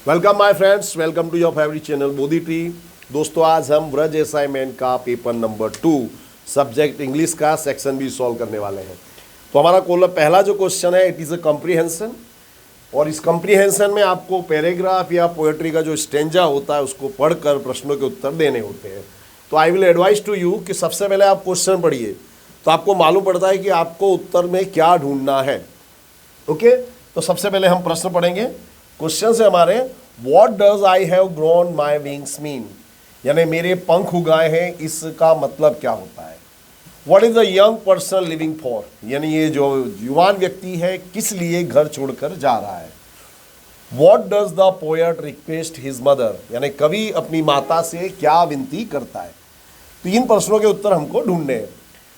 Welcome my friends, welcome to your favourite channel Bodhi Tree. दोस्तों, आज हम व्रज असाइनमेंट का पेपर नंबर 2 सब्जेक्ट इंग्लिश का सेक्शन भी सॉल्व करने वाले हैं। तो हमारा पहला जो क्वेश्चन है, इट इज़ अ कॉम्प्रीहेंशन। और इस कॉम्प्रीहेंशन में आपको पैराग्राफ या पोएट्री का जो स्टेंजा होता है उसको पढ़कर प्रश्नों के उत्तर देने होते हैं। तो I will advise to you कि सबसे पहले आप क्वेश्चन पढ़िए, तो आपको मालूम पड़ता है कि आपको उत्तर में क्या ढूंढना है। ओके, तो सबसे पहले हम प्रश्न पढ़ेंगे। क्वेश्चन से हमारे, what does I have grown my wings mean, यानी मेरे पंख उगाए हैं, इसका मतलब क्या होता है। What is the young person living for, यानी ये जो युवान व्यक्ति है किस लिए घर छोड़कर जा रहा है। What does the poet request his mother, यानी कवि अपनी माता से क्या विनती करता है। तो इन प्रश्नों के उत्तर हमको ढूंढने हैं।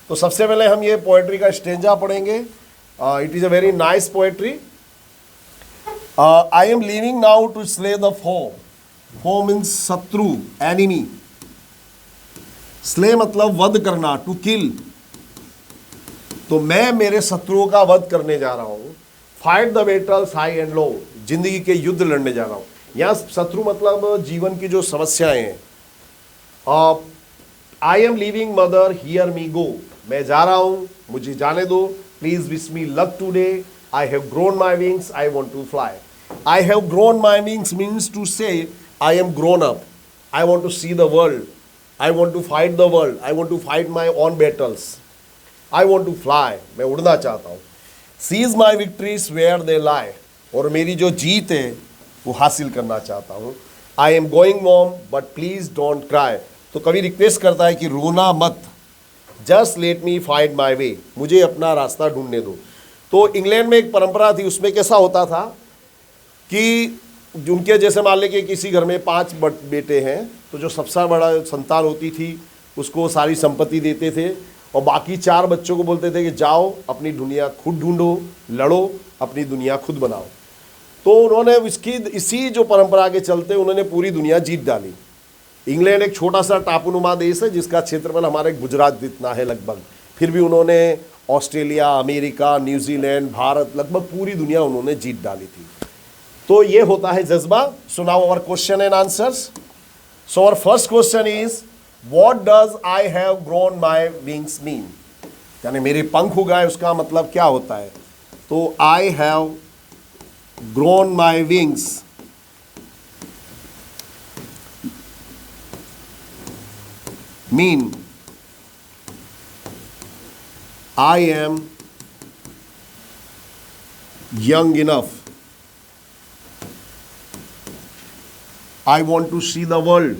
तो सबसे पहले हम ये पोएट्री का स्टेंजा पढ़ेंगे। It is a very nice poetry. I am leaving now to slay the foe. Foe means शत्रु, enemy. Slay मतलब वध करना, to kill. तो मैं मेरे शत्रुओं का वध करने जा रहा हूँ। Fight the battles high and low. जिंदगी के युद्ध लड़ने जा रहा हूँ। यहाँ शत्रु मतलब जीवन की जो समस्याएं हैं। I am leaving mother, hear me go. मैं जा रहा हूँ, मुझे जाने दो। Please wish me luck today. I have grown my wings, I want to fly. I have grown my wings means to say I am grown up. I want to see the world. I want to fight the world. I want to fight my own battles. I want to fly. मैं उड़ना चाहता हूँ। Seize my victories where they lie. और मेरी जो जीत है वो हासिल करना चाहता हूँ। I am going home but please don't cry. तो कवि रिक्वेस्ट करता है कि रोना मत। Just let me find my way. मुझे अपना रास्ता ढूंढने दो। तो इंग्लैंड में एक परंपरा थी, उसमें कैसा होता था कि उनके जैसे मान लें कि किसी घर में 5 बेटे हैं, तो जो सबसे बड़ा संतान होती थी उसको सारी संपत्ति देते थे और बाकी 4 बच्चों को बोलते थे कि जाओ अपनी दुनिया खुद ढूंढो, लड़ो, अपनी दुनिया खुद बनाओ। तो उन्होंने इसी जो परंपरा के चलते उन्होंने पूरी दुनिया जीत डाली। इंग्लैंड एक छोटा सा टापूनुमा देश है जिसका क्षेत्रफल हमारे गुजरात जितना है लगभग, फिर भी उन्होंने ऑस्ट्रेलिया, अमेरिका, न्यूजीलैंड, भारत, लगभग पूरी दुनिया उन्होंने जीत डाली थी। तो ये होता है जज्बा। So now our question and answers. So our first question is, what does I have grown my wings mean, यानी मेरे पंख उगाए उसका मतलब क्या होता है। तो आई have grown my wings mean I am young enough. I want to see the world.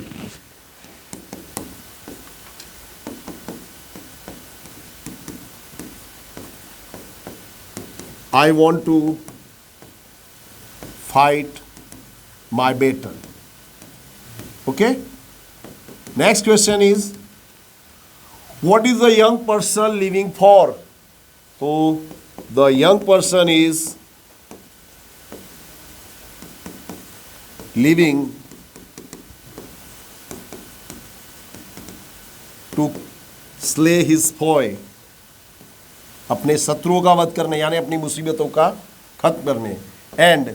I want to fight my battle. Okay? Next question is, what is the young person living for? So the young person is living to slay his foe. अपने शत्रुओं का वध करने, यानी अपनी मुसीबतों का खत्म करने। एंड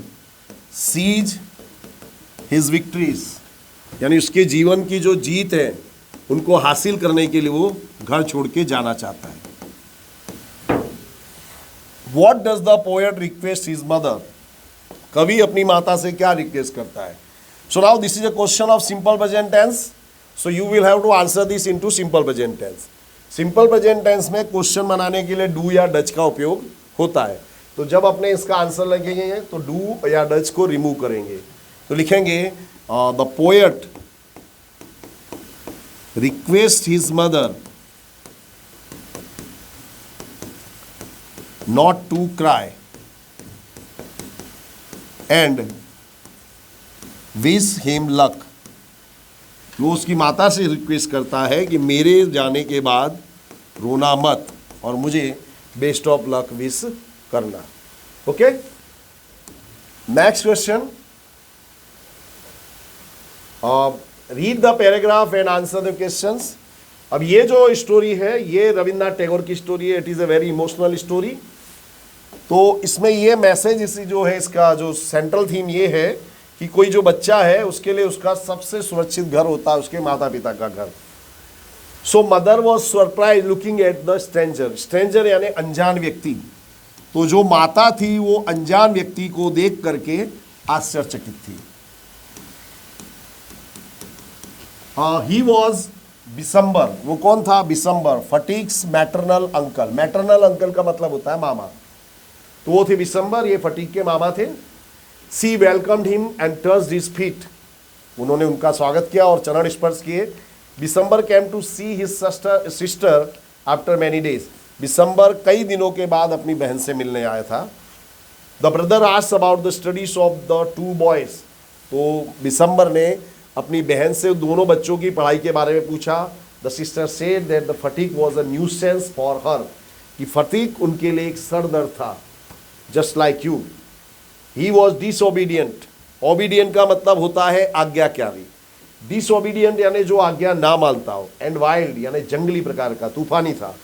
सीज हिज विक्ट्रीज, यानी उसके जीवन की जो जीत है उनको हासिल करने के लिए वो घर छोड़ के जाना चाहता है। What does the poet request his mother? कवि अपनी माता से क्या रिक्वेस्ट करता है। So now this is a question of simple present tense. So you will have to answer this into simple present tense. Simple present tense में question बनाने के लिए do या does का उपयोग होता है। तो जब अपने इसका आंसर लगेंगे तो do या does को रिमूव करेंगे। तो लिखेंगे the poet request his mother not to cry and wish him luck. वो उसकी माता से रिक्वेस्ट करता है कि मेरे जाने के बाद रोना मत और मुझे बेस्ट ऑफ लक विश करना। Okay, next question. Read the paragraph and answer the questions. अब ये जो स्टोरी है ये रविंद्रनाथ टैगोर की स्टोरी है। It is a very emotional story. तो इसमें ये मैसेज इसी जो है, इसका जो सेंट्रल थीम ये है कि कोई जो बच्चा है उसके लिए उसका सबसे सुरक्षित घर होता है उसके माता पिता का घर। So mother was surprise looking at the stranger. Stranger यानी अनजान व्यक्ति। तो जो माता थी वो अनजान व्यक्ति को देख करके आश्चर्यचकित थी। He was Bishambar. वो कौन था? Bishambar, Phatik's maternal uncle. Maternal uncle का मतलब होता है मामा। तो वो थे बिसम्बर, ये फटीक के मामा थे। She welcomed him and touched his feet. उन्होंने उनका स्वागत किया और चरण स्पर्श किए। Bishambar came to see his sister after many days. Bishambar कई दिनों के बाद अपनी बहन से मिलने आया था। The brother asked about the studies of the two boys. तो बिसम्बर ने अपनी बहन से दोनों बच्चों की पढ़ाई के बारे में पूछा। The sister said that the fatigue was a nuisance for her. कि फटीक उनके लिए एक सरदर्द था, just like you. He was disobedient. Obedient का मतलब होता है आज्ञाकारी। डिसओबीडियंट यानी जो आज्ञा ना मानता हो। एंड वाइल्ड यानी जंगली प्रकार का, तूफानी था।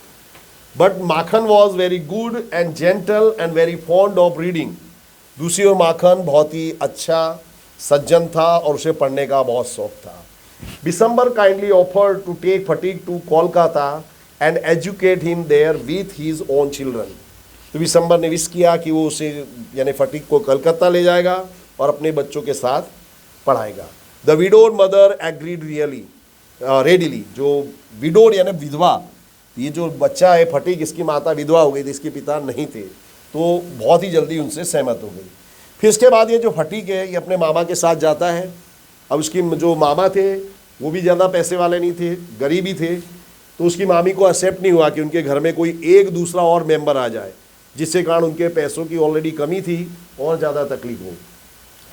But Makhan was very good and gentle and very fond of reading. दूसरी ओर माखन बहुत ही अच्छा सज्जन था और उसे पढ़ने का बहुत शौक था। Bishambar kindly offer to take Phatik to Kolkata and educate him there with his own children. तो बिसम्बर ने विश किया कि वो उसे यानी फटीक को कलकत्ता ले जाएगा और अपने बच्चों के साथ पढ़ाएगा। The widowed mother agreed readily. जो विडोड यानी विधवा, ये जो बच्चा है फटीक, इसकी माता विधवा हो गई थी, इसके पिता नहीं थे, तो बहुत ही जल्दी उनसे सहमत हो गई। फिर इसके बाद ये जो फटीक है ये अपने मामा के साथ जाता है। अब उसकी जो मामा थे वो भी ज़्यादा पैसे वाले नहीं थे, गरीब ही थे। तो उसकी मामी को एक्सेप्ट नहीं हुआ कि उनके घर में कोई एक दूसरा और मेंबर आ जाए, जिससे कारण उनके पैसों की ऑलरेडी कमी थी और ज़्यादा तकलीफ हो।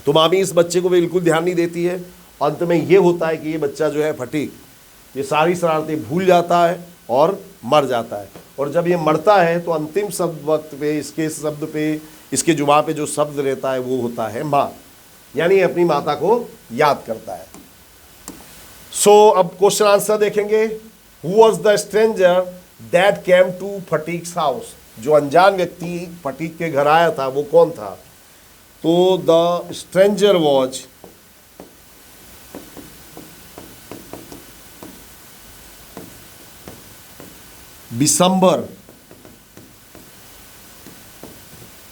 तो मामी इस बच्चे को बिल्कुल ध्यान नहीं देती है। अंत में ये होता है कि ये बच्चा जो है फटीक, ये सारी शरारतें भूल जाता है और मर जाता है। और जब ये मरता है तो अंतिम शब्द वक्त पे इसके जुबान पे जो शब्द रहता है वो होता है माँ, यानी अपनी माता को याद करता है। सो अब क्वेश्चन आंसर देखेंगे। Who was the stranger that came to Phatik's house. जो अनजान व्यक्ति फटीक के घर आया था वो कौन था? तो the stranger was Bishambar,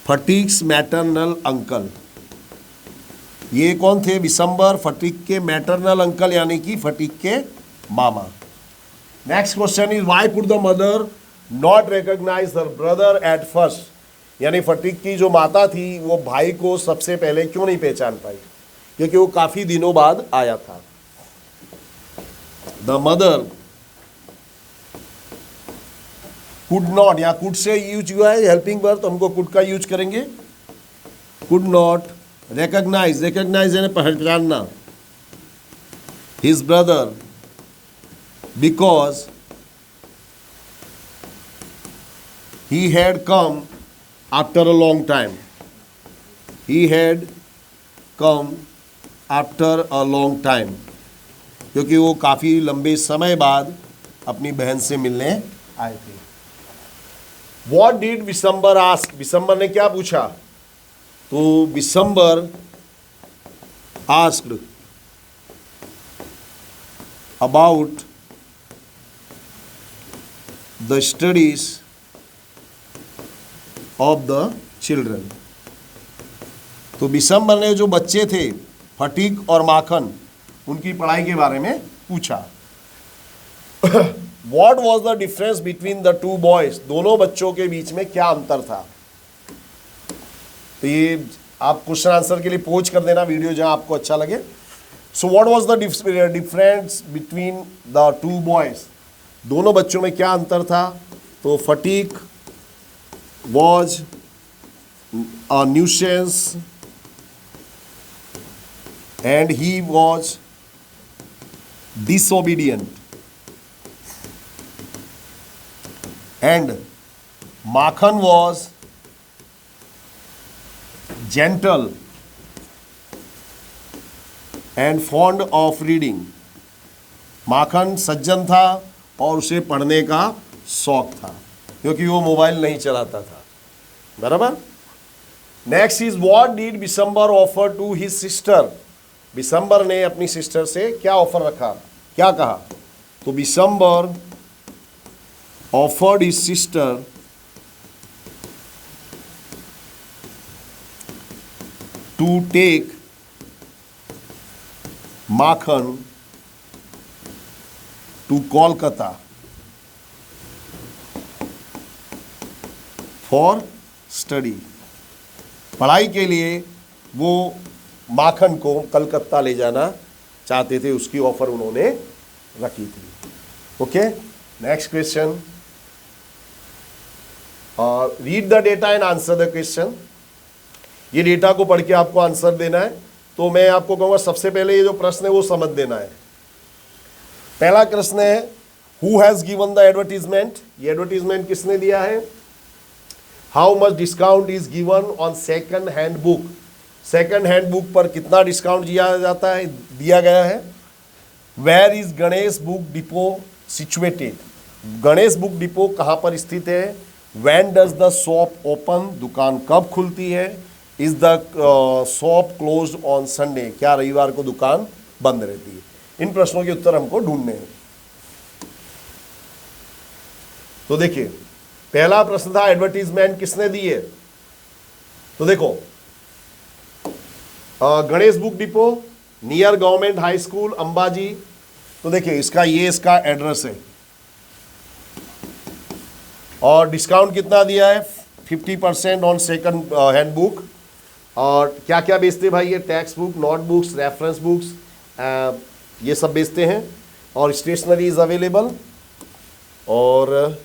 Phatik's maternal uncle. ये कौन थे? बिसम्बर, फटीक के मैटरनल अंकल यानी कि फटीक के मामा। Next question is why could the mother not recognize her brother at first. यानी फटीक की जो माता थी वो भाई को सबसे पहले क्यों नहीं पहचान पाई? क्योंकि वो काफी दिनों बाद आया था। द मदर कुड नॉट, या कुड से यूज हुआ है हेल्पिंग वर्ब, तो हमको कुड का यूज करेंगे। कुड नॉट रिकॉग्नाइज, रिकॉग्नाइज यानी पहचानना, his brother because he had come after a long time. He had come after a long time, क्योंकि वो काफ़ी लंबे समय बाद अपनी बहन से मिलने आए थे। What did Bishambar ask? Bishambar ने क्या पूछा? तो Bishambar asked about the studies of the children. तो बिसम्बर ने जो बच्चे थे फटीक और माखन, उनकी पढ़ाई के बारे में पूछा। What was the difference between the two boys? दोनों बच्चों के बीच में क्या अंतर था? तो ये आप क्वेश्चन आंसर के लिए पोज कर देना वीडियो जहां आपको अच्छा लगे। So what was the difference between the two boys? दोनों बच्चों में क्या अंतर था? तो fatigue was a nuisance and he was disobedient. And Makhan was gentle and fond of reading. माखन सज्जन था और उसे पढ़ने का शौक था, क्योंकि वो मोबाइल नहीं चलाता था। बराबर। Next is what did Bishambar offer to his sister. Bishambar ने अपनी सिस्टर से क्या ऑफर रखा, क्या कहा? तो Bishambar offered his sister to take Makhan to Kolkata for study. पढ़ाई के लिए वो माखन को कलकत्ता ले जाना चाहते थे, उसकी ऑफर उन्होंने रखी थी। Okay, next question, read the data and answer the question. ये डेटा को पढ़ के आपको आंसर देना है। तो मैं आपको कहूँगा सबसे पहले ये जो प्रश्न है वो समझ देना है। पहला प्रश्न है who has given the advertisement. ये एडवर्टीजमेंट किसने दिया है? How much discount is given on second hand book. Second hand book पर कितना डिस्काउंट दिया गया है। Where is Ganesh book depot situated. Ganesh book depot कहाँ पर स्थित है। When does the shop open. दुकान कब खुलती है। Is the shop closed on Sunday. क्या रविवार को दुकान बंद रहती है। इन प्रश्नों के उत्तर हमको ढूंढने हैं। तो देखिए, पहला प्रश्न था एडवर्टीजमेंट किसने दी है। तो देखो, Ganesh book depot near government high school Ambaji. तो देखिए इसका एड्रेस है और डिस्काउंट कितना दिया है 50% ऑन सेकंड हैंड बुक। और क्या क्या बेचते भाई ये, text book, notebooks, reference books, ये सब बेचते हैं। और स्टेशनरी इज़ अवेलेबल। और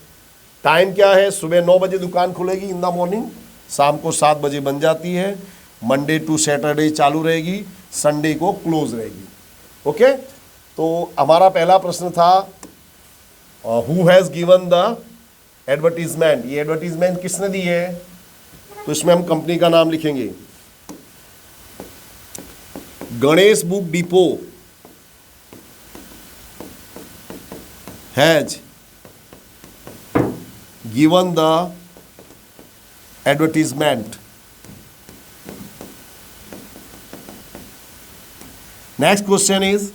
टाइम क्या है, सुबह 9 बजे दुकान खुलेगी इन द मॉर्निंग, शाम को 7 बजे बन जाती है। मंडे टू सैटरडे चालू रहेगी, संडे को क्लोज रहेगी। ओके, तो हमारा पहला प्रश्न था who has given the advertisement. ये एडवर्टीजमेंट किसने दी है। तो इसमें हम कंपनी का नाम लिखेंगे, Ganesh book depot has given the advertisement. Next question is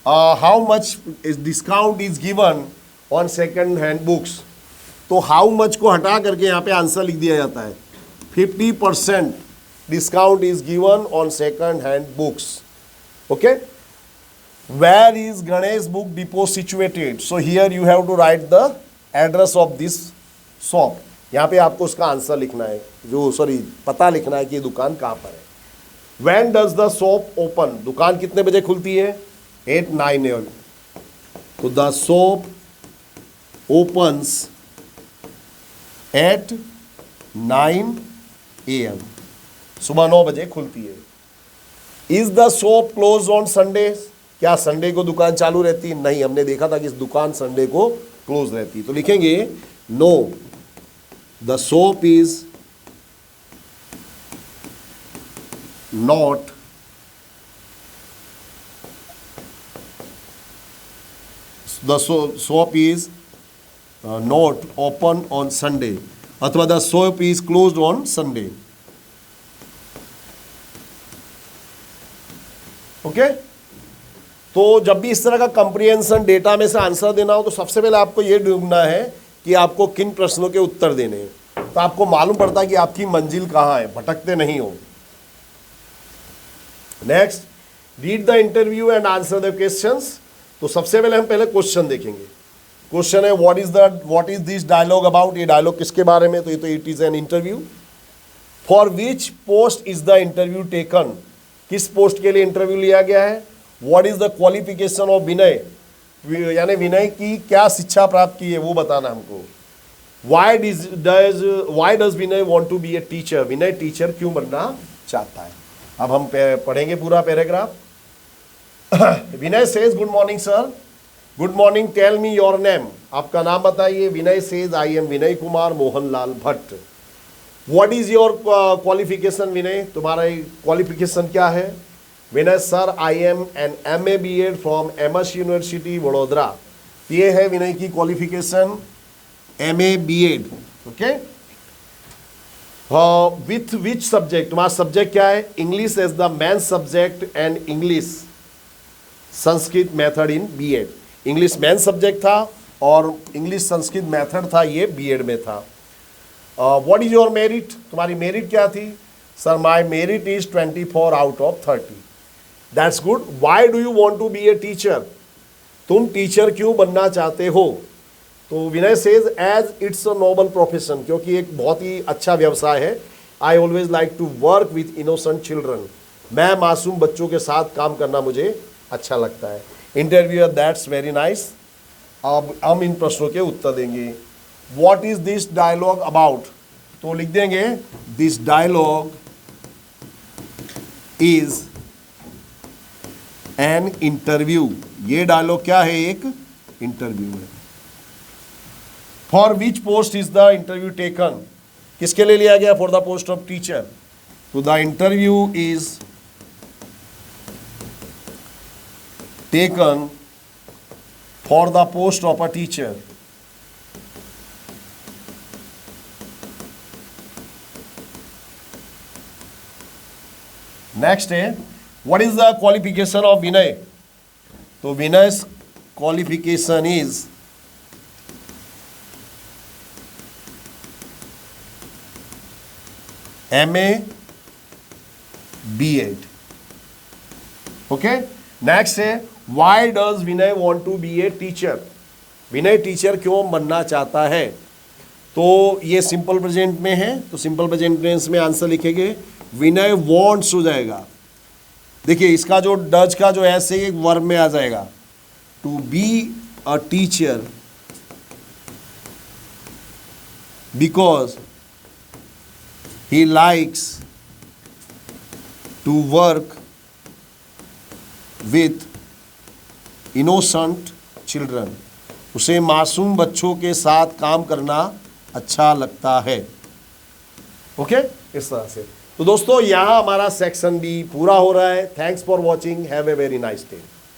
how much discount is given on second hand books. तो हाउ मच को हटा करके यहाँ पे आंसर लिख दिया जाता है 50% discount is given on second hand books. Okay, where is Ganesh book depot situated. So here you have to write the address of this shop. यहाँ पे आपको उसका आंसर लिखना है, पता लिखना है कि ये दुकान कहाँ पर है। When does the shop open. दुकान कितने बजे खुलती है 8-9 AM। तो the shop opens eight 9 AM। सुबह 9 बजे खुलती है। Is the shop close on Sunday. क्या संडे को दुकान चालू रहती है। नहीं, हमने देखा था कि इस दुकान संडे को क्लोज रहती है। तो लिखेंगे no, the shop is not the shop is not open on Sunday, अथवा the shop is closed on Sunday. Okay, तो जब भी इस तरह का कंप्रिहेंशन डेटा में से आंसर देना हो तो सबसे पहले आपको यह ढूंढना है कि आपको किन प्रश्नों के उत्तर देने हैं। तो आपको मालूम पड़ता है कि आपकी मंजिल कहाँ है, भटकते नहीं हो। Next, read the interview and answer the questions. तो सबसे पहले हम पहले क्वेश्चन देखेंगे। क्वेश्चन है what is this dialogue about. ये डायलॉग किसके बारे में। तो ये तो it is an interview. For which post is the interview taken. किस पोस्ट के लिए इंटरव्यू लिया गया है। What is the qualification of Vinay, यानी विनय की क्या शिक्षा प्राप्त की है वो बताना हमको। Why does Vinay want to be a teacher. Vinay teacher क्यों बनना चाहता है। अब हम पढ़ेंगे पूरा paragraph. Vinay says good morning sir. Good morning, tell me your name. आपका नाम बताइए। Vinay says I am Vinay Kumar Mohanlal Bhatt. What is your qualification. Vinay, तुम्हारा क्वालिफिकेशन क्या है। Vinay sir I am an MA BEd from MS university Vadodara. ये है विनय की qualification, MA BEd। Okay, with which subject, तुम्हारा सब्जेक्ट क्या है? English as the main subject and English Sanskrit method in BEd. English main subject था और इंग्लिश संस्कृत मेथड था, ये बीएड में था। व्हाट इज योर मेरिट, तुम्हारी मेरिट क्या थी? Sir my merit is 24 out of 30। That's good. Why do you want to be a teacher, तुम टीचर क्यों बनना चाहते हो? तो Vinay says as it's a noble profession, क्योंकि एक बहुत ही अच्छा व्यवसाय है। I always like to work with innocent children, मैं मासूम बच्चों के साथ काम करना मुझे अच्छा लगता है। Interviewer that's very nice. अब हम इन प्रश्नों के उत्तर देंगे। What is this dialogue about, तो लिख देंगे this dialogue is an interview, ये डायलॉग क्या है? एक इंटरव्यू है। For which post is the interview taken, किसके लिए लिया गया? For the post of teacher. तो the interview is taken for the post of a teacher. Next है what is the qualification of विनय, तो Vinay qualification is MA B.Ed. Okay. Next है why does Vinay want to be a teacher, Vinay teacher क्यों बनना चाहता है? तो ये सिंपल प्रेजेंट में है, तो सिंपल प्रेजेंट टेंस में आंसर लिखेंगे विनय वांट्स हो जाएगा। देखिए इसका जो डज का जो ऐसे एक वर्ब में आ जाएगा, to be a teacher because he likes to work with innocent children, उसे मासूम बच्चों के साथ काम करना अच्छा लगता है। ओके, इस तरह से। तो दोस्तों यहाँ हमारा सेक्शन बी पूरा हो रहा है। Thanks for watching, have a very nice day.